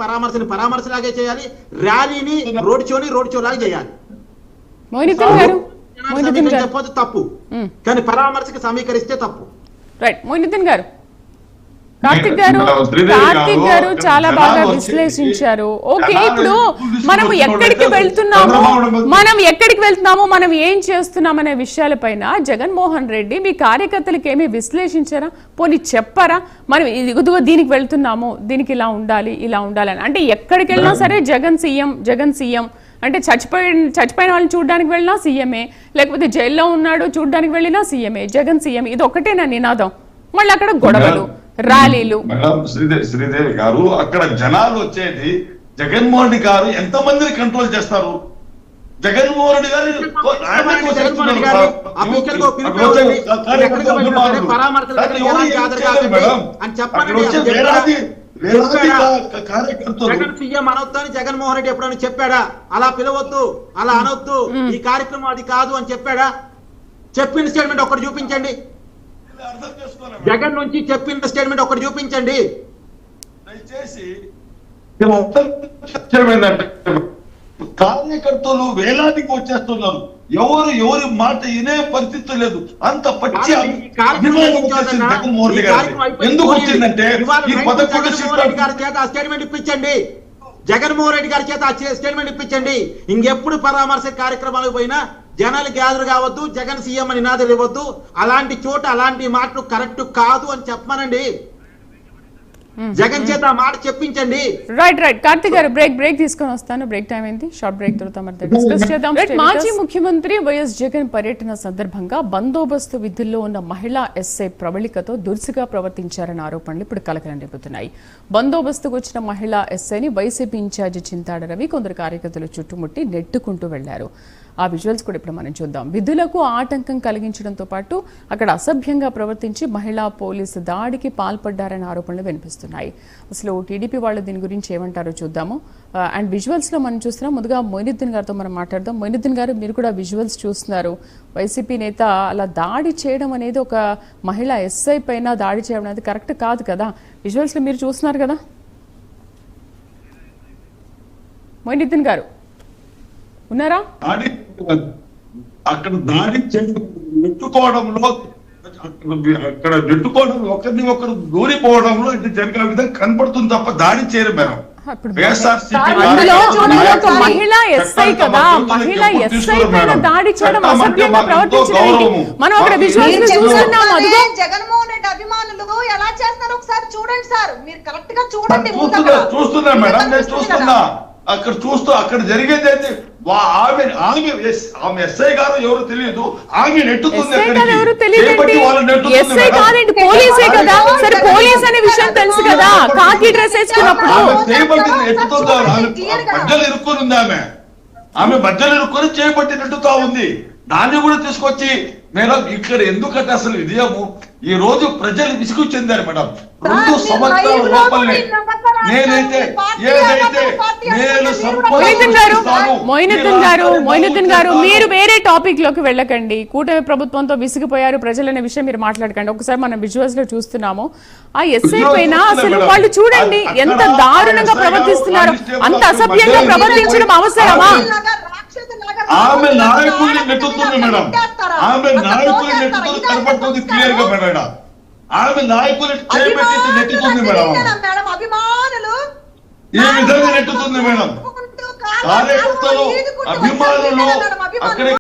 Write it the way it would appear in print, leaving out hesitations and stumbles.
పరామర్శని పరామర్శలాగే చేయాలి, ర్యాలీని road show లాగా చేయాలి. చెప్పొద్దు తప్పు, కానీ పరామర్శకి సమీకరిస్తే తప్పు. రైట్. మొయినుద్దీన్ గారు, కార్తిక్ గారు చాలా బాగా విశ్లేషించారు. ఓకే, ఇప్పుడు మనం ఎక్కడికి వెళ్తున్నాము, మనం ఏం చేస్తున్నాం అనే విషయాలపైన జగన్మోహన్ రెడ్డి మీ కార్యకర్తలకు ఏమీ విశ్లేషించారా? పోనీ చెప్పారా? మనం ఇదిగో దీనికి వెళ్తున్నాము, దీనికి ఇలా ఉండాలి అని. అంటే ఎక్కడికి వెళ్ళినా సరే జగన్ సీఎం అంటే చచ్చిపోయిన వాళ్ళని చూడడానికి వెళ్ళినా సీఎంఏ, లేకపోతే జైల్లో ఉన్నాడు చూడడానికి వెళ్ళినా సీఎంఏ, జగన్ సీఎం. ఇది ఒకటే నా నినాదం. మళ్ళీ అక్కడ గొడవలు, ర్యాలీలు. మేడం శ్రీదేవి గారు, అక్కడ జనాలు వచ్చేది జగన్మోహన్ రెడ్డి గారు ఎంత మందిని కంట్రోల్ చేస్తారు? జగన్మోహన్ రెడ్డి గారు జగన్మోహన్ రెడ్డి ఎప్పుడైనా చెప్పాడా అలా పిలవద్దు, అలా అనొద్దు, ఈ కార్యక్రమం అది కాదు అని చెప్పాడా? చెప్పిన స్టేట్మెంట్ ఒకటి చూపించండి. జగన్ నుంచి చెప్పిన స్టేట్మెంట్ ఒకటి చూపించండి. దయచేసి కార్యకర్తలు వేలాదికి వచ్చేస్తున్నారు, ఎవరి మాట వినే పరిస్థితి లేదు. అంత పచ్చి జగన్మోహన్ రెడ్డి గారు ఎందుకు వచ్చిందంటే స్టేట్మెంట్ ఇప్పించండి, జగన్మోహన్ రెడ్డి గారి చేత స్టేట్మెంట్ ఇప్పించండి. ఇంకెప్పుడు పరామర్శ కార్యక్రమాలకు పోయినా జనాలు గ్యాదర్ కావద్దు, జగన్ సీఎం అని నినాదాలు ఇవ్వద్దు, అలాంటి చోట అలాంటి మాటలు కరెక్ట్ కాదు అని చెప్పమనండి. జగన్ చేత ఆ మాట చెప్పించండి. రైట్. కార్తిక్ గారు, బ్రేక్ తీసుకొని వస్తాను. బ్రేక్ టైం అయింది. షార్ట్ బ్రేక్ తర్వాత డిస్కస్ చేద్దాం. మాజీ ముఖ్యమంత్రి వైఎస్ జగన్ పర్యటన సందర్భంగా బందోబస్తు విధుల్లో ఉన్న మహిళా ఎస్ఐ ప్రవళికతో దురుసుగా ప్రవర్తించారన్న ఆరోపణలు ఇప్పుడు కలకలం రేపుతున్నాయి. బందోబస్తుకు వచ్చిన మహిళా ఎస్ఐని వైసీపీ ఇన్ఛార్జి చింతాడ రవి కొందరు కార్యకర్తలు చుట్టుముట్టి నెట్టుకుంటూ వెళ్లారు. ఆ విజువల్స్ కూడా ఇప్పుడు మనం చూద్దాం. విధులకు ఆటంకం కలిగించడంతో పాటు అక్కడ అసభ్యంగా ప్రవర్తించి మహిళా పోలీసు దాడికి పాల్పడ్డారన్న ఆరోపణలు వినిపిస్తున్నాయి. అసలు టీడీపీ వాళ్ళు దీని గురించి ఏమంటారో చూద్దాము. అండ్ విజువల్స్ లో మనం చూస్తున్నాం. ముందుగా మొయినుద్దీన్ గారితో మనం మాట్లాడదాం. మొయినుద్దీన్ గారు, మీరు కూడా విజువల్స్ చూస్తున్నారు. వైసీపీ నేత అలా దాడి చేయడం అనేది, ఒక మహిళా ఎస్ఐ పైన దాడి చేయడం అనేది కరెక్ట్ కాదు కదా. విజువల్స్ లో మీరు చూస్తున్నారు కదా. మొయినుద్దీన్ గారు ఉన్నారా? అక్కడ దాడి నెట్టుకోవడంలో, ఒకరిని ఒకరు దూరిపోవడంలో ఇది జరిగే విధంగా కనపడుతుంది తప్ప దాడి చేయరు మేడం. మహిళా ఎస్ఐ కదా, మహిళా ఎస్ఐ పైన దాడి చేయడం, అసభ్యంగా ప్రవర్తించడం మనం అక్కడ విజువల్స్ చూస్తున్నాం. జగన్మోహన్ రెడ్డి అభిమానులు ఎలా చేస్తున్నారు ఒకసారి చూడండి సార్, మీరు కరెక్ట్ గా చూడండి. చూస్తున్నా మేడం, నేను చూస్తున్నా. అక్కడ జరిగేది ఆమె ఎస్ఐ గారు ఎవరు తెలియదు, ఆమె నెట్టుతుంది. మధ్యలో ఇరుక్కుని ఉంది, ఆమె మధ్యలో ఇరుక్కొని చేపట్టి నెట్టుతా ఉంది. దాన్ని కూడా తీసుకొచ్చి మేడం ఇక్కడ ఎందుకంటే అసలు ఇదేమో ఈ రోజు ప్రజలు విసుగు చెందారు మేడం. 2 సంవత్సరాల లోపలనే మొయినుద్దీన్ గారు, మీరు వేరే టాపిక్ లోకి వెళ్ళకండి. కూటమి ప్రభుత్వంతో విసిగిపోయారు ప్రజలనే విషయం మీరు మాట్లాడకండి. ఒకసారి మనం విజువల్స్ లో చూస్తున్నాము. ఆ ఎస్ఐ పైన అసలు వాళ్ళు చూడండి ఎంత దారుణంగా ప్రవర్తిస్తున్నారు. అంత అసభ్యంగా ప్రవర్తించడం అవసరమా? ఆమె నాయకుల్ని నెట్టుతుంది మేడం, ఆమె నాయకుల్ని నెట్టుతుంది కనపడుతుంది క్లియర్ గా మేడం. ఆమె నాయకులు చేపెట్టి నెట్టుతుంది మేడం, ఈ విధంగా నెట్టుతుంది మేడం. కార్యకర్తలు అభిమానులు అక్కడ